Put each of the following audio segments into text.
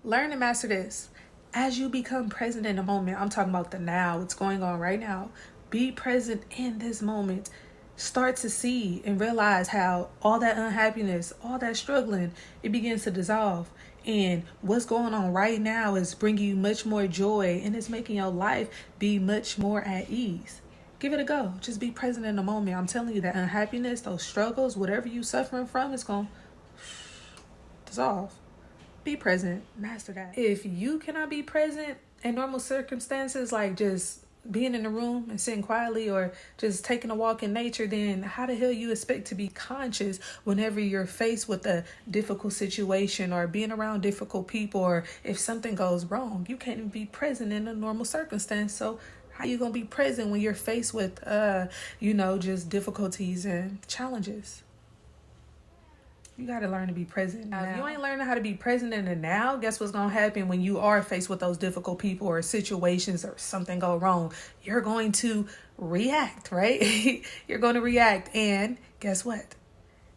Learn and master this. As you become present in the moment, I'm talking about the now, what's going on right now. Be present in this moment. Start to see and realize how all that unhappiness, all that struggling, it begins to dissolve. And what's going on right now is bringing you much more joy and it's making your life be much more at ease. Give it a go. Just be present in the moment. I'm telling you that unhappiness, those struggles, whatever you suffering from, it's going to dissolve. Be present. Master that. If you cannot be present in normal circumstances, like just being in the room and sitting quietly or just taking a walk in nature, then how the hell you expect to be conscious whenever you're faced with a difficult situation or being around difficult people, or if something goes wrong? You can't even be present in a normal circumstance. So how you gonna be present when you're faced with just difficulties and challenges? You got to learn to be present now. If you ain't learning how to be present in the now, guess what's going to happen when you are faced with those difficult people or situations or something go wrong? You're going to react, right? You're going to react. And guess what?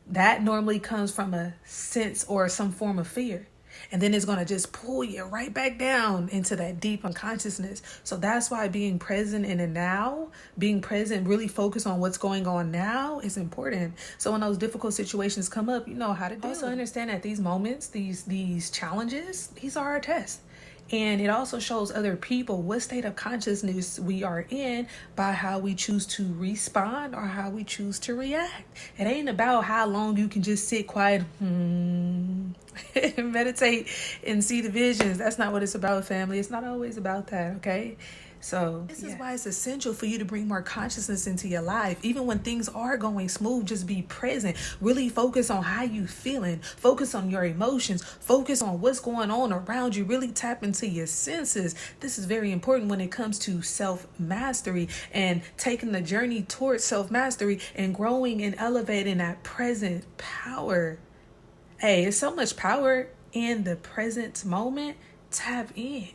That normally comes from a sense or some form of fear. And then it's going to just pull you right back down into that deep unconsciousness. So that's why being present in the now, being present, really focus on what's going on now is important. So when those difficult situations come up, you know how to deal. Also understand that these moments, these challenges, these are our tests. And it also shows other people what state of consciousness we are in by how we choose to respond or how we choose to react. It ain't about how long you can just sit quiet, meditate and see the visions. That's not what it's about, family. It's not always about that, okay? So this is why it's essential for you to bring more consciousness into your life. Even when things are going smooth, just be present. Really focus on how you feeling. Focus on your emotions. Focus on what's going on around you. Really tap into your senses. This is very important when it comes to self-mastery and taking the journey towards self-mastery and growing and elevating that present power. Hey, it's so much power in the present moment. Tap in.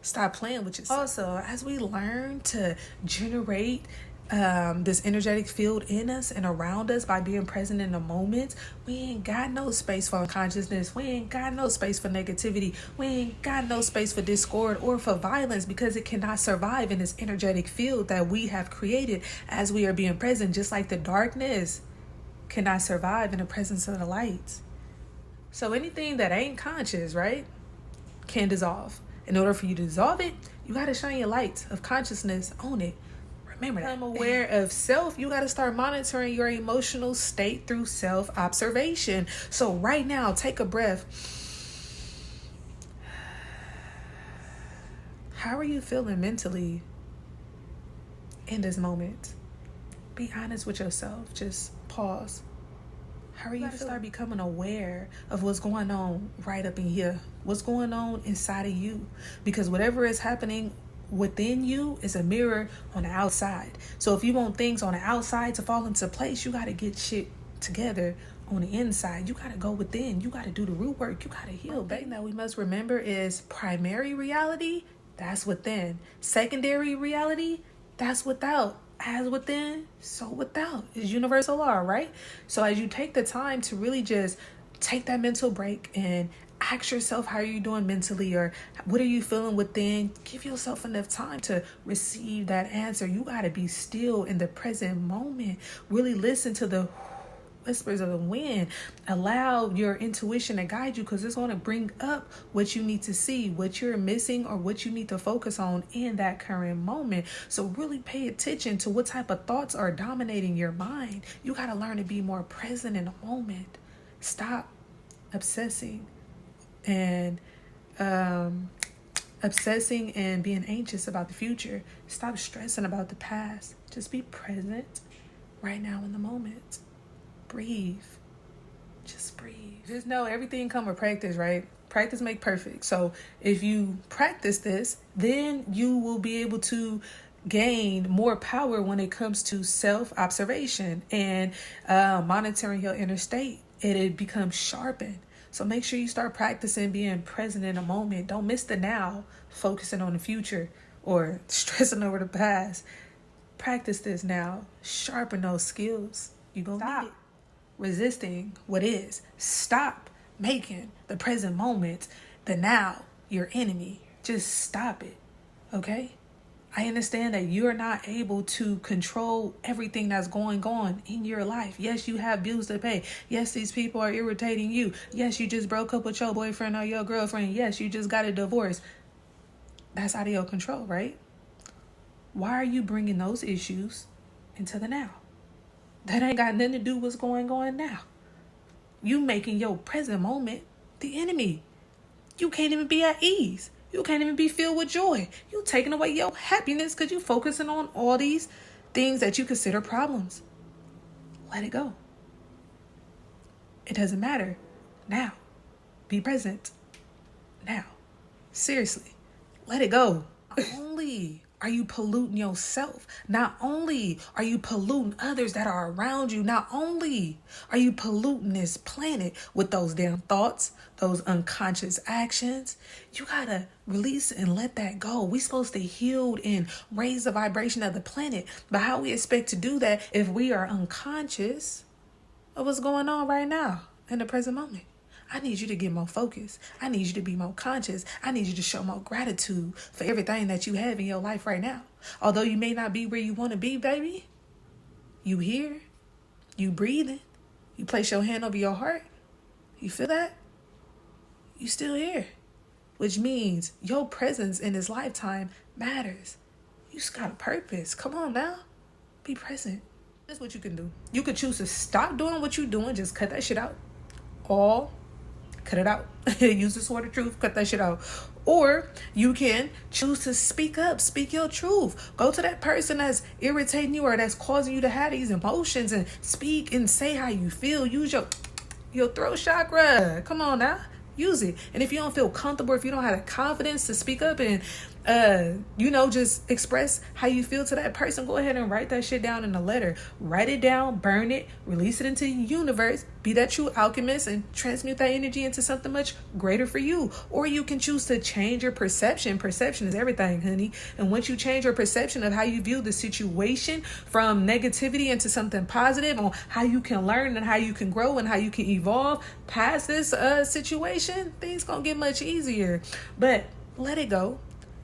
Stop playing with yourself. Also, as we learn to generate this energetic field in us and around us by being present in the moment, we ain't got no space for unconsciousness. We ain't got no space for negativity. We ain't got no space for discord or for violence, because it cannot survive in this energetic field that we have created as we are being present, just like the darkness cannot survive in the presence of the light. So anything that ain't conscious, right, can dissolve. In order for you to dissolve it, you got to shine your light of consciousness on it. Remember that. Become aware of self. You got to start monitoring your emotional state through self-observation. So right now, take a breath. How are you feeling mentally in this moment? Be honest with yourself. Just pause. How are you start becoming aware of what's going on right up in here? What's going on inside of you? Because whatever is happening within you is a mirror on the outside. So if you want things on the outside to fall into place, you got to get shit together on the inside. You got to go within. You got to do the root work. You got to heal. One thing that we must remember is primary reality, that's within. Secondary reality, that's without. As within, so without is universal law, right? So as you take the time to really just take that mental break and ask yourself, how are you doing mentally, or what are you feeling within? Give yourself enough time to receive that answer. You got to be still in the present moment. Really listen to the whispers of the wind. Allow your intuition to guide you, because it's going to bring up what you need to see, what you're missing, or what you need to focus on in that current moment. So really pay attention to what type of thoughts are dominating your mind. You got to learn to be more present in the moment. Stop obsessing and being anxious about the future. Stop stressing about the past. Just be present right now in the moment. Breathe. Just breathe. Just know everything comes with practice, right? Practice make perfect. So if you practice this, then you will be able to gain more power when it comes to self-observation and monitoring your inner state. It becomes sharpened. So make sure you start practicing being present in a moment. Don't miss the now, focusing on the future or stressing over the past. Practice this now. Sharpen those skills. You're going to need it. Resisting what is. Stop making the present moment the now your enemy. Just stop it, okay? I understand that you're not able to control everything that's going on in your life. Yes, you have bills to pay. Yes, these people are irritating you. Yes, you just broke up with your boyfriend or your girlfriend. Yes, you just got a divorce. That's out of your control, right? Why are you bringing those issues into the now? That ain't got nothing to do with what's going on now. You making your present moment the enemy. You can't even be at ease. You can't even be filled with joy. You taking away your happiness because you focusing on all these things that you consider problems. Let it go. It doesn't matter. Now. Be present. Now. Seriously. Let it go. Not only are you polluting yourself, not only are you polluting others that are around you, not only are you polluting this planet with those damn thoughts, those unconscious actions, you gotta release and let that go. We supposed to heal and raise the vibration of the planet, but how we expect to do that if we are unconscious of what's going on right now in the present moment? I need you to get more focused. I need you to be more conscious. I need you to show more gratitude for everything that you have in your life right now. Although you may not be where you want to be, baby, you here, you breathing, you place your hand over your heart. You feel that? You still here, which means your presence in this lifetime matters. You just got a purpose. Come on now, be present. That's what you can do. You could choose to stop doing what you're doing. Just cut that shit out. Cut it out. Use the sword of truth. Cut that shit out. Or you can choose to speak up. Speak your truth. Go to that person that's irritating you or that's causing you to have these emotions and speak and say how you feel. Use your throat chakra. Come on now. Use it. And if you don't feel comfortable, if you don't have the confidence to speak up and just express how you feel to that person, go ahead and write that shit down in a letter. Write it down, burn it, release it into the universe, be that true alchemist and transmute that energy into something much greater for you. Or you can choose to change your perception. Perception is everything, honey. And once you change your perception of how you view the situation from negativity into something positive, on how you can learn and how you can grow and how you can evolve past this situation, things gonna get much easier. But let it go.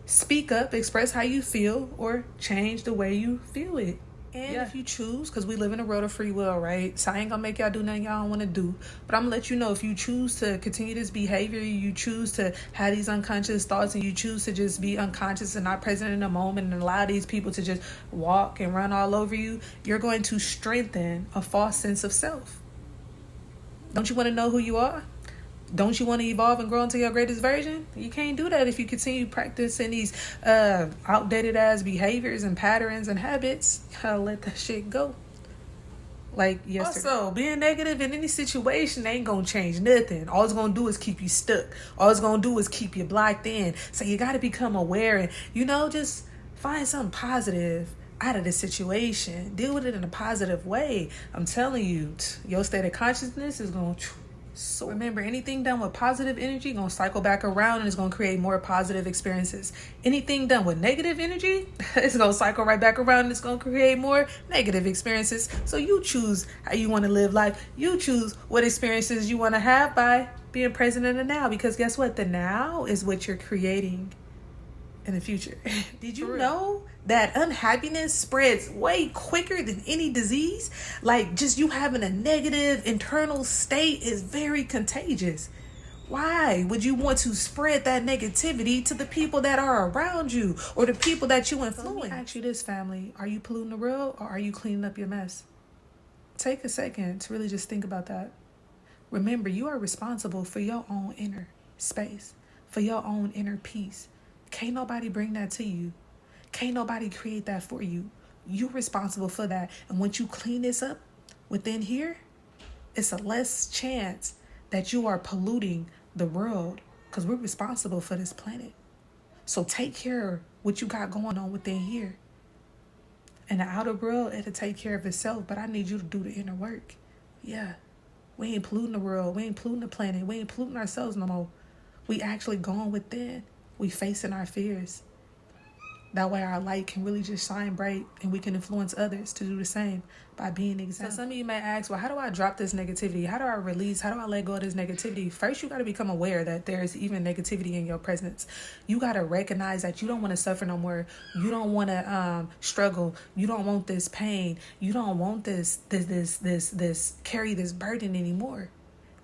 Speak up, express how you feel, or change the way you feel it. And if you choose, because we live in a world of free will, right? So I ain't gonna make y'all do nothing y'all don't want to do. But I'm gonna let you know, if you choose to continue this behavior, you choose to have these unconscious thoughts, and you choose to just be unconscious and not present in the moment and allow these people to just walk and run all over you, you're going to strengthen a false sense of self. Don't you want to know who you are? Don't you want to evolve and grow into your greatest version? You can't do that if you continue practicing these outdated ass behaviors and patterns and habits. You gotta let that shit go. Like yesterday. Also, being negative in any situation ain't gonna change nothing. All it's gonna do is keep you stuck. All it's gonna do is keep you blocked in. So you gotta become aware and, just find something positive out of the situation. Deal with it in a positive way. I'm telling you, your state of consciousness is gonna... So remember, anything done with positive energy gonna cycle back around and it's gonna create more positive experiences. Anything done with negative energy, it's gonna cycle right back around and it's gonna create more negative experiences. So you choose how you want to live life. You choose what experiences you want to have by being present in the now. Because guess what? The now is what you're creating in the future. Did you know that unhappiness spreads way quicker than any disease? Like, just you having a negative internal state is very contagious. Why would you want to spread that negativity to the people that are around you or the people that you influence? Let me ask you this, family. Are you polluting the world or are you cleaning up your mess? Take a second to really just think about that. Remember, you are responsible for your own inner space, for your own inner peace. Can't nobody bring that to you. Can't nobody create that for you. You're responsible for that. And once you clean this up within here, it's a less chance that you are polluting the world, because we're responsible for this planet. So take care of what you got going on within here. And the outer world, it'll take care of itself, but I need you to do the inner work. Yeah. We ain't polluting the world. We ain't polluting the planet. We ain't polluting ourselves no more. We actually going within. We facing our fears. That way our light can really just shine bright and we can influence others to do the same by being an example. So some of you may ask, well, how do I drop this negativity? How do I release? How do I let go of this negativity? First, you got to become aware that there's even negativity in your presence. You got to recognize that you don't want to suffer no more. You don't want to struggle. You don't want this pain. You don't want this carry this burden anymore.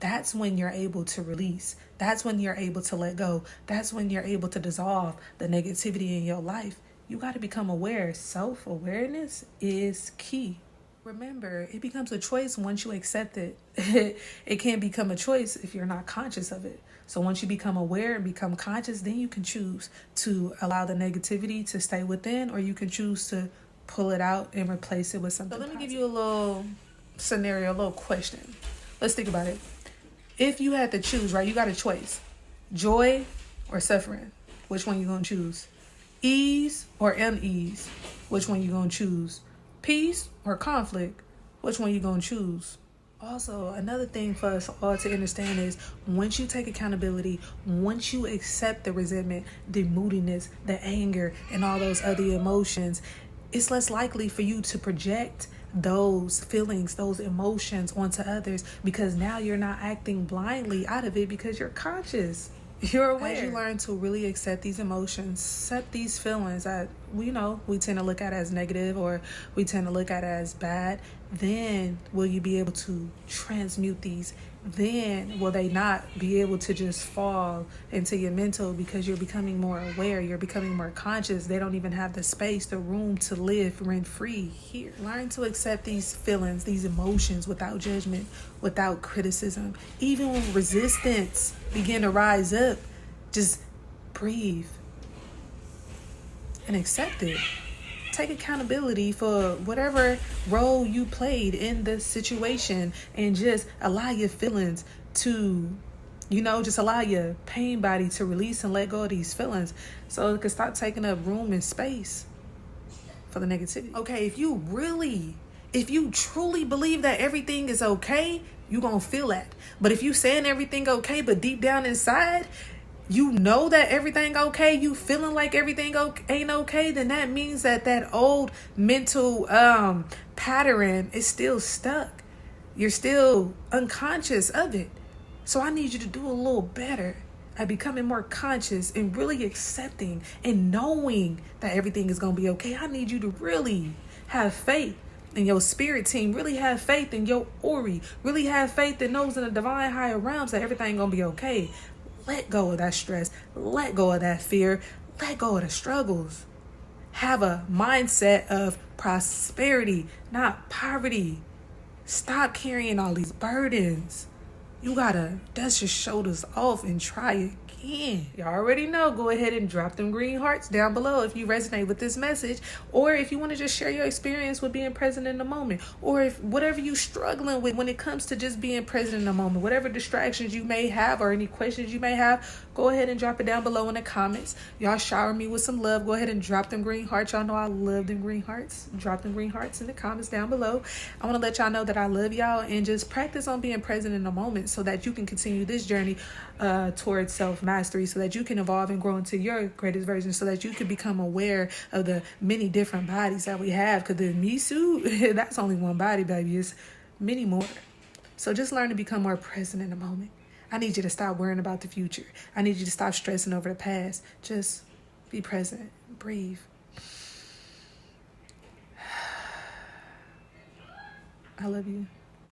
That's when you're able to release. That's when you're able to let go. That's when you're able to dissolve the negativity in your life. You got to become aware. Self-awareness is key. Remember, it becomes a choice once you accept it. It can't become a choice if you're not conscious of it. So once you become aware and become conscious, then you can choose to allow the negativity to stay within, or you can choose to pull it out and replace it with something. So let me give you a little scenario, a little question. Let's think about it. If you had to choose, right, you got a choice. Joy or suffering? Which one you gonna choose? Ease or unease? Which one you gonna choose? Peace or conflict? Which one you gonna choose? Also, another thing for us all to understand is once you take accountability, once you accept the resentment, the moodiness, the anger, and all those other emotions, it's less likely for you to project those feelings, those emotions onto others, because now you're not acting blindly out of it because you're conscious. You're aware. As you learn to really accept these emotions, accept these feelings that we tend to look at as negative or we tend to look at as bad, then will you be able to transmute these? Then will they not be able to just fall into your mental because you're becoming more aware, you're becoming more conscious. They don't even have the space, the room to live rent-free here. Learn to accept these feelings, these emotions without judgment, without criticism. Even when resistance begin to rise up, just breathe and accept it. Take accountability for whatever role you played in the situation and just allow your feelings to, just allow your pain body to release and let go of these feelings so it can stop taking up room and space for the negativity. Okay, if you truly believe that everything is okay, you're going to feel that. But if you saying everything okay, but deep down inside, you know that everything okay, you feeling like everything ain't okay, then that means that old mental pattern is still stuck. You're still unconscious of it. So I need you to do a little better at becoming more conscious and really accepting and knowing that everything is going to be okay. I need you to really have faith in your spirit team, really have faith in your Ori, really have faith in those in the divine higher realms that everything going to be okay. Let go of that stress. Let go of that fear. Let go of the struggles. Have a mindset of prosperity, not poverty. Stop carrying all these burdens. You gotta dust your shoulders off and try again. You already know. Go ahead and drop them green hearts down below if you resonate with this message, or if you want to just share your experience with being present in the moment, or if whatever you're struggling with when it comes to just being present in the moment, whatever distractions you may have or any questions you may have, go ahead and drop it down below in the comments. Y'all shower me with some love. Go ahead and drop them green hearts. Y'all know I love them green hearts. Drop them green hearts in the comments down below. I want to let y'all know that I love y'all, and just practice on being present in the moment so that you can continue this journey towards self-mastery, so that you can evolve and grow into your greatest version, so that you can become aware of the many different bodies that we have, because the Misu, that's only one body, baby. It's many more. So just learn to become more present in the moment. I need you to stop worrying about the future. I need you to stop stressing over the past. Just be present. Breathe. I love you.